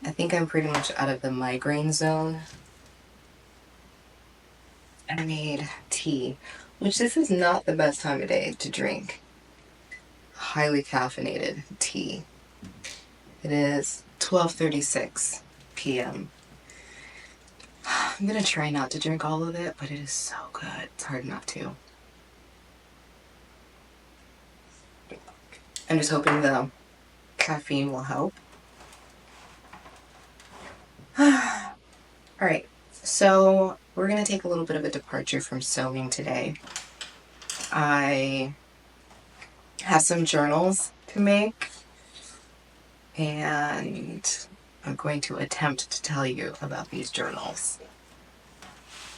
I think I'm pretty much out of the migraine zone. I made tea, which this is not the best time of day to drink highly caffeinated tea. It is 12:36 p.m. I'm gonna try not to drink all of it, but it is so good. It's hard not to. I'm just hoping the caffeine will help. Alright, so we're gonna take a little bit of a departure from sewing today. I have some journals to make, and I'm going to attempt to tell you about these journals.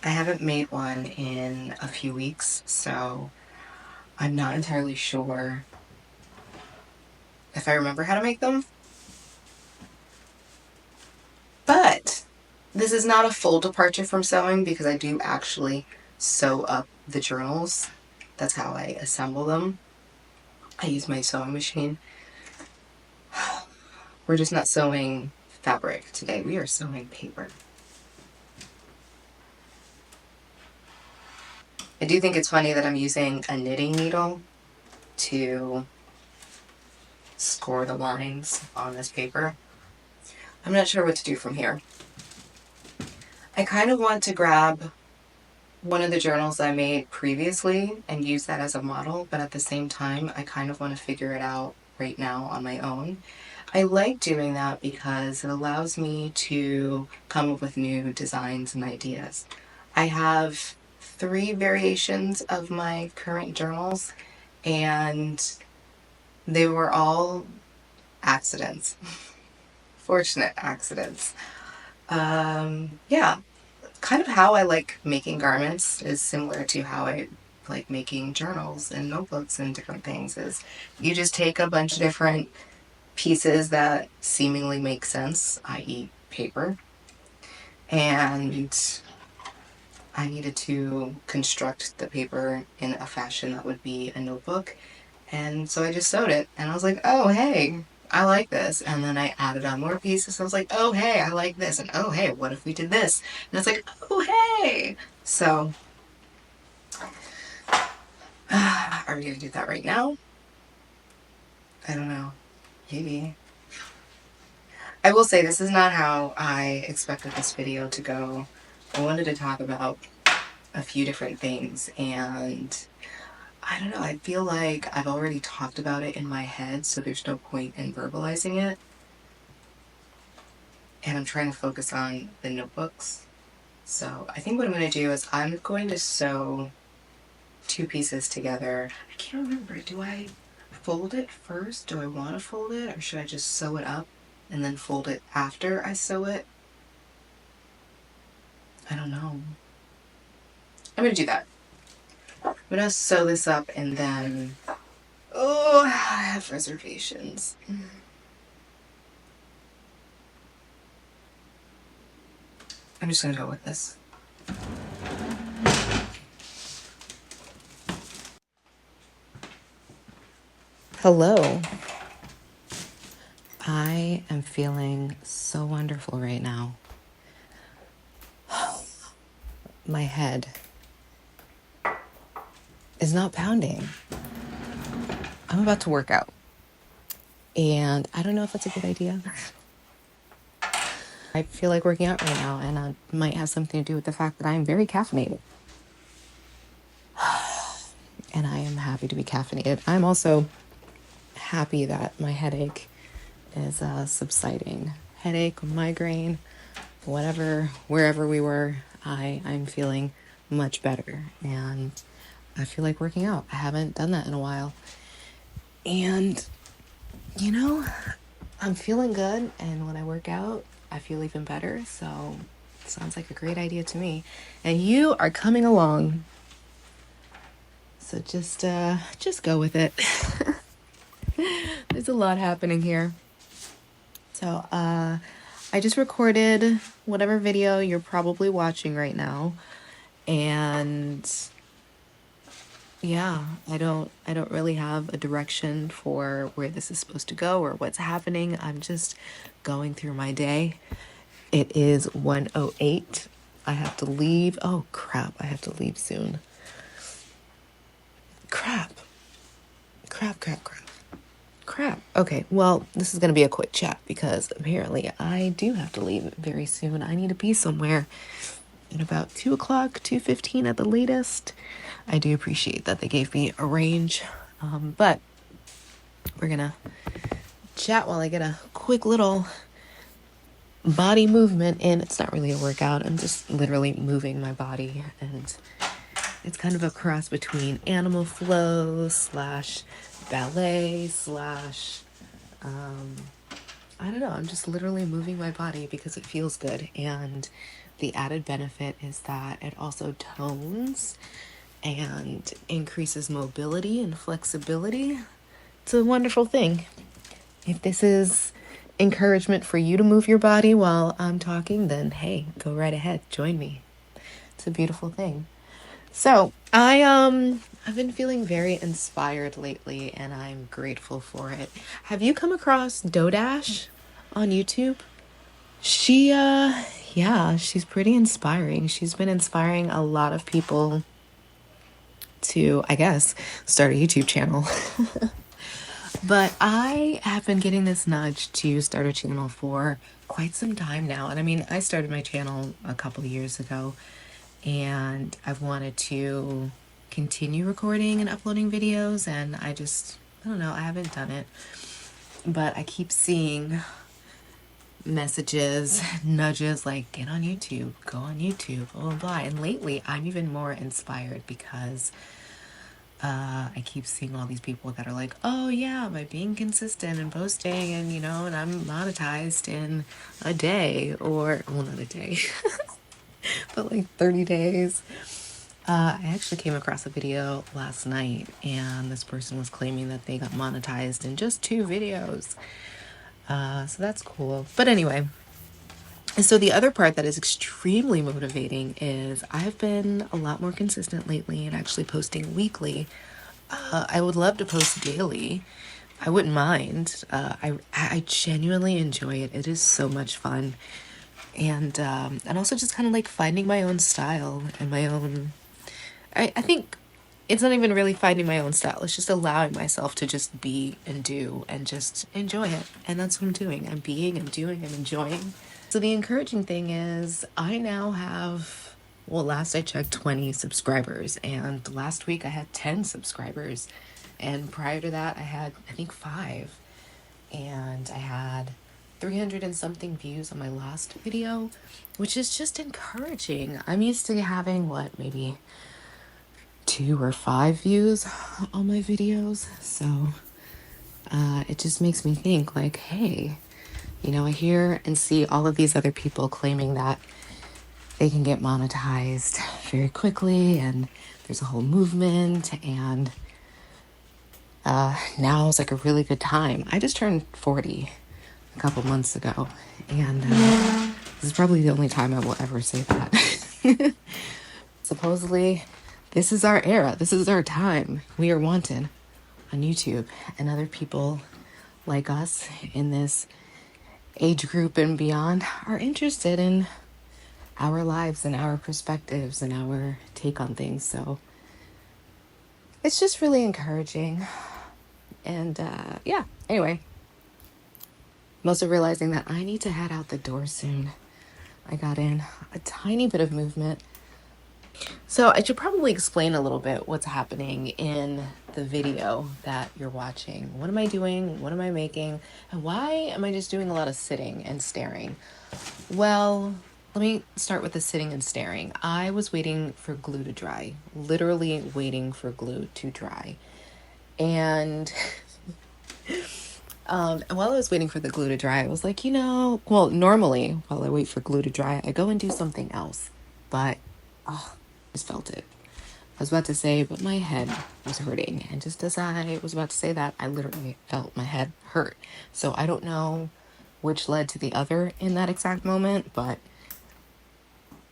I haven't made one in a few weeks, so I'm not entirely sure if I remember how to make them. But this is not a full departure from sewing because I do actually sew up the journals. That's how I assemble them. I use my sewing machine. We're just not sewing fabric today. We are sewing paper. I do think it's funny that I'm using a knitting needle to score the lines on this paper. I'm not sure what to do from here. I kind of want to grab one of the journals I made previously and use that as a model, but at the same time, I kind of want to figure it out right now on my own. I like doing that because it allows me to come up with new designs and ideas. I have 3 variations of my current journals, and they were all accidents. Fortunate accidents. Yeah, kind of how I like making garments is similar to how I like making journals and notebooks and different things. Is you just take a bunch of different pieces that seemingly make sense, i.e. paper, and I needed to construct the paper in a fashion that would be a notebook, and so I just sewed it, and I was like, oh hey, I like this. And then I added on more pieces. I was like, oh hey, I like this. And oh hey, what if we did this? And it's like, oh hey. So, are we gonna do that right now? I don't know. Maybe. I will say this is not how I expected this video to go. I wanted to talk about a few different things, and I don't know, I feel like I've already talked about it in my head, so there's no point in verbalizing it. And I'm trying to focus on the notebooks. So I think what I'm going to do is I'm going to sew 2 pieces together. I can't remember, do I fold it first? Do I want to fold it, or should I just sew it up and then fold it after I sew it? I don't know. I'm going to do that. I'm going to sew this up and then... Oh, I have reservations. I'm just going to go with this. Hello. I am feeling so wonderful right now. My head is not pounding. I'm about to work out, and I don't know if that's a good idea. I feel like working out right now, and it might have something to do with the fact that I am very caffeinated. And I am happy to be caffeinated. I'm also happy that my headache is subsiding. Headache, migraine, whatever, wherever we were, I'm feeling much better, and I feel like working out. I haven't done that in a while. And, you know, I'm feeling good, and when I work out, I feel even better, so it sounds like a great idea to me. And you are coming along, so just go with it. There's a lot happening here. So, I just recorded whatever video you're probably watching right now, and yeah, I don't really have a direction for where this is supposed to go or what's happening. I'm just going through my day. It is 1:08. I have to leave. Oh crap, I have to leave soon. Crap. Crap, crap, crap. Crap. Okay, well, this is going to be a quick chat because apparently I do have to leave very soon. I need to be somewhere at about 2 o'clock, 2:15 at the latest. I do appreciate that they gave me a range, but we're going to chat while I get a quick little body movement in. It's not really a workout. I'm just literally moving my body, and it's kind of a cross between animal flow slash ballet slash I don't know. I'm just literally moving my body because it feels good. And the added benefit is that it also tones and increases mobility and flexibility. It's a wonderful thing. If this is encouragement for you to move your body while I'm talking, then hey, go right ahead. Join me. It's a beautiful thing. So I've been feeling very inspired lately, and I'm grateful for it. Have you come across Dodash on YouTube? She yeah, she's pretty inspiring. She's been inspiring a lot of people to, I guess, start a YouTube channel. But I have been getting this nudge to start a channel for quite some time now. And I mean, I started my channel a couple of years ago, and I've wanted to continue recording and uploading videos, and I don't know, I haven't done it. But I keep seeing messages, nudges like, get on YouTube, go on YouTube, blah, blah, blah. And lately, I'm even more inspired because I keep seeing all these people that are like, oh yeah, by being consistent and posting and, and I'm monetized in a day, or, well, not a day, but like 30 days. I actually came across a video last night, and this person was claiming that they got monetized in just 2 videos. So that's cool. But anyway, so the other part that is extremely motivating is I've been a lot more consistent lately and actually posting weekly. I would love to post daily. I wouldn't mind. I genuinely enjoy it. It is so much fun. And also just kind of like finding my own style and my own... I think it's not even really finding my own style. It's just allowing myself to just be and do and just enjoy it. And that's what I'm doing. I'm being, I'm doing, I'm enjoying. So the encouraging thing is I now have, well, last I checked, 20 subscribers. And last week I had 10 subscribers. And prior to that, I had, I think, 5. And I had 300 and something views on my last video, which is just encouraging. I'm used to having, maybe 2 or 5 views on my videos. So it just makes me think like, hey, I hear and see all of these other people claiming that they can get monetized very quickly, and there's a whole movement, and now is like a really good time. I just turned 40 a couple months ago, and this is probably the only time I will ever say that. Supposedly, this is our era. This is our time. We are wanted on YouTube, and other people like us in this age group and beyond are interested in our lives and our perspectives and our take on things. So it's just really encouraging. And yeah, anyway, I'm also realizing that I need to head out the door soon. I got in a tiny bit of movement. So I should probably explain a little bit what's happening in the video that you're watching. What am I doing? What am I making? And why am I just doing a lot of sitting and staring? Well, let me start with the sitting and staring. I was waiting for glue to dry, literally waiting for glue to dry. And while I was waiting for the glue to dry, I was like, normally while I wait for glue to dry, I go and do something else. But I just felt it. I was about to say, but my head was hurting. And just as I was about to say that, I literally felt my head hurt. So I don't know which led to the other in that exact moment, but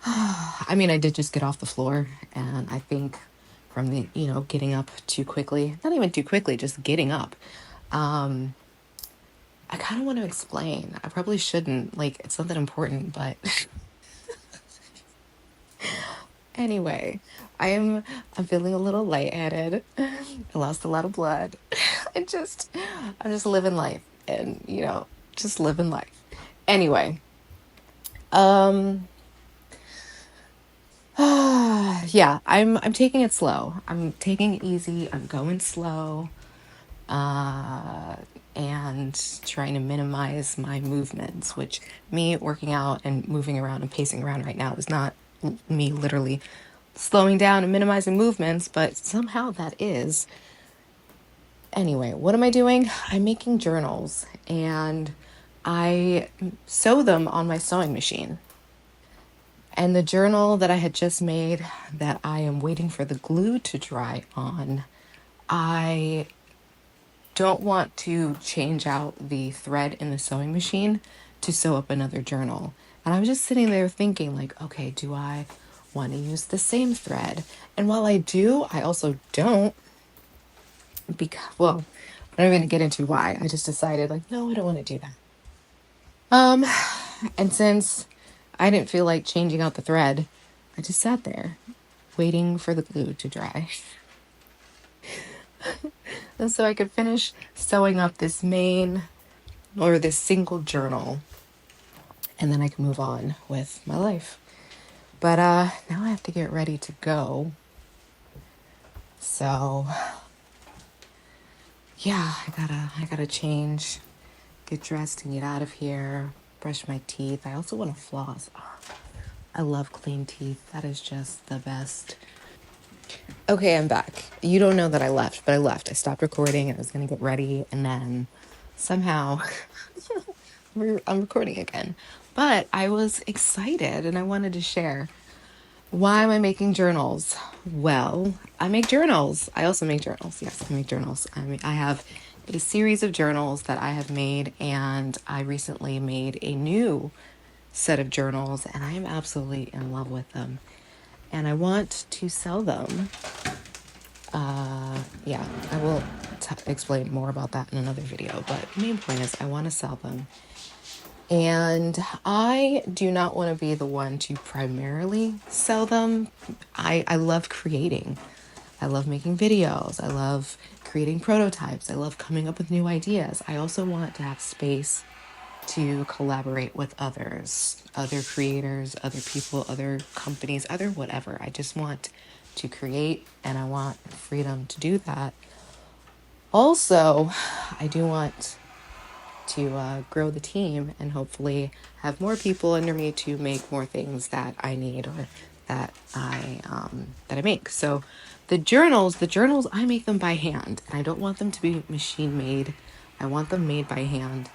I mean, I did just get off the floor, and I think from the, getting up too quickly. Not even too quickly, just getting up. I kind of want to explain. I probably shouldn't. Like, it's not that important, but anyway, I'm feeling a little lightheaded. I lost a lot of blood. I'm just living life and, just living life. Anyway, um yeah, I'm taking it slow. I'm taking it easy. I'm going slow. And trying to minimize my movements, which me working out and moving around and pacing around right now is not me literally slowing down and minimizing movements, but somehow that is. Anyway, what am I doing? I'm making journals and I sew them on my sewing machine. And the journal that I had just made that I am waiting for the glue to dry on, I don't want to change out the thread in the sewing machine to sew up another journal. And I was just sitting there thinking like, okay, do I want to use the same thread? And while I do, I also don't, because, well, I'm not going to get into why. I just decided like, no, I don't want to do that. And since I didn't feel like changing out the thread, I just sat there waiting for the glue to dry. And so I could finish sewing up this this single journal, and then I can move on with my life. But now I have to get ready to go. So yeah, I gotta change, get dressed and get out of here, brush my teeth. I also want to floss. Oh, I love clean teeth. That is just the best. Okay, I'm back. You don't know that I left, but I left. I stopped recording and I was going to get ready, and then somehow I'm recording again. But I was excited and I wanted to share. Why am I making journals? Well, I make journals. I also make journals. Yes, I make journals. I have a series of journals that I have made, and I recently made a new set of journals, and I am absolutely in love with them. And I want to sell them. Yeah, I will explain more about that in another video, but the main point is I want to sell them. And I do not want to be the one to primarily sell them. I love creating. I love making videos. I love creating prototypes. I love coming up with new ideas. I also want to have space to collaborate with others, other creators, other people, other companies, other whatever. I just want to create, and I want freedom to do that. Also, I do want to grow the team and hopefully have more people under me to make more things that I need or that I make. So the journals, I make them by hand, and I don't want them to be machine made. I want them made by hand.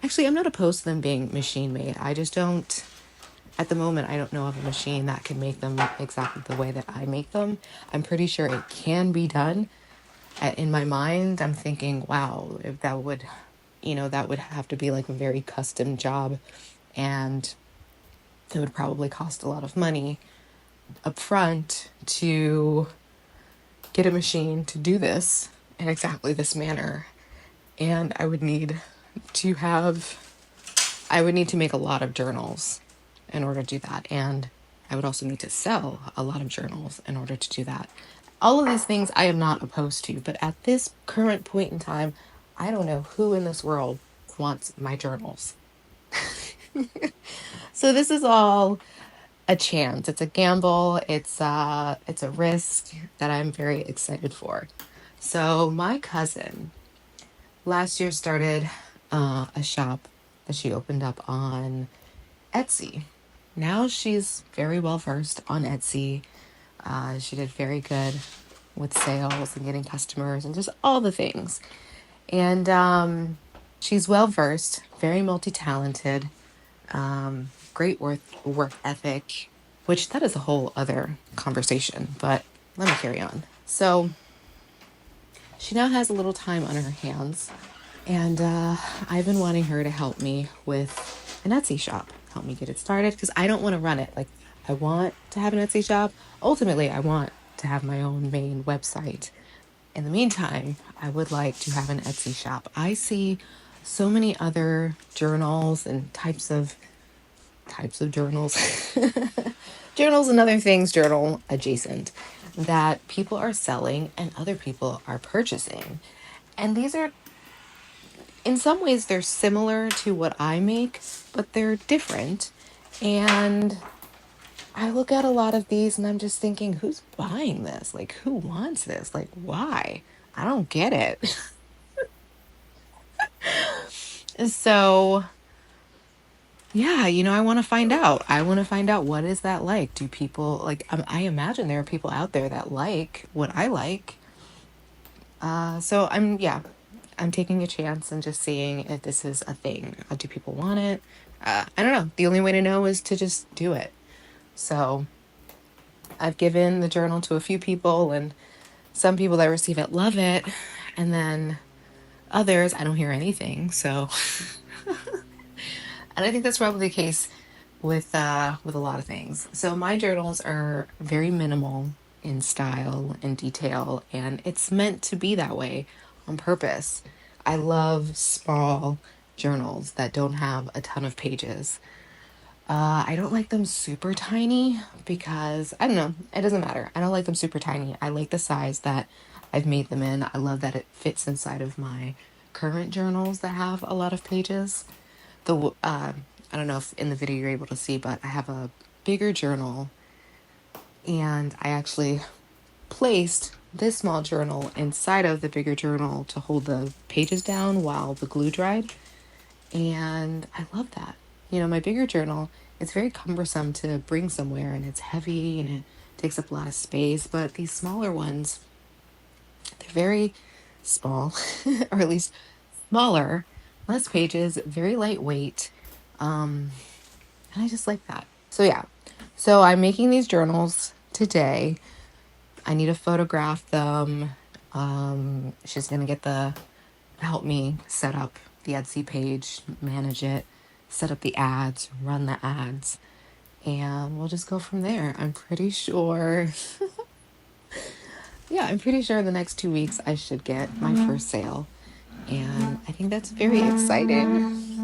Actually, I'm not opposed to them being machine made. I just don't, at the moment, I don't know of a machine that can make them exactly the way that I make them. I'm pretty sure it can be done. In my mind, I'm thinking, wow, if that would have to be like a very custom job, and it would probably cost a lot of money up front to get a machine to do this in exactly this manner. And I would need to make a lot of journals in order to do that. And I would also need to sell a lot of journals in order to do that. All of these things I am not opposed to, but at this current point in time, I don't know who in this world wants my journals. So this is all a chance. It's a gamble. It's a risk that I'm very excited for. So my cousin last year started a shop that she opened up on Etsy. Now she's very well versed on Etsy. She did very good with sales and getting customers and just all the things. And she's well versed, very multi-talented, great work ethic, which that is a whole other conversation, but let me carry on. So she now has a little time on her hands, and I've been wanting her to help me with an Etsy shop, help me get it started, because I don't want to run it. Like, I want to have an Etsy shop. Ultimately, I want to have my own main website. In the meantime, I would like to have an Etsy shop. I see so many other journals and types of journals, journals and other things, journal adjacent, that people are selling and other people are purchasing. And these are, in some ways, they're similar to what I make, but they're different. And I look at a lot of these and I'm just thinking, who's buying this? Like, who wants this? Like, why? I don't get it. So, yeah, I want to find out. I want to find out, what is that like? Do people like, I imagine there are people out there that like what I like. So I'm taking a chance and just seeing if this is a thing. Do people want it? I don't know. The only way to know is to just do it. So I've given the journal to a few people, and some people that receive it love it. And then others, I don't hear anything. So, and I think that's probably the case with a lot of things. So my journals are very minimal in style and detail, and it's meant to be that way on purpose. I love small journals that don't have a ton of pages. I don't like them super tiny because I don't know, it doesn't matter. I don't like them super tiny. I like the size that I've made them in. I love that it fits inside of my current journals that have a lot of pages. I don't know if in the video you're able to see, but I have a bigger journal, and I actually placed this small journal inside of the bigger journal to hold the pages down while the glue dried. And I love that. My bigger journal, it's very cumbersome to bring somewhere, and it's heavy and it takes up a lot of space. But these smaller ones, they're very small, or at least smaller, less pages, very lightweight. And I just like that. So, yeah. So, I'm making these journals today. I need to photograph them. She's going to help me set up the Etsy page, manage it, set up the ads, run the ads, and we'll just go from there. I'm pretty sure, I'm pretty sure in the next 2 weeks I should get my first sale. And I think that's very exciting.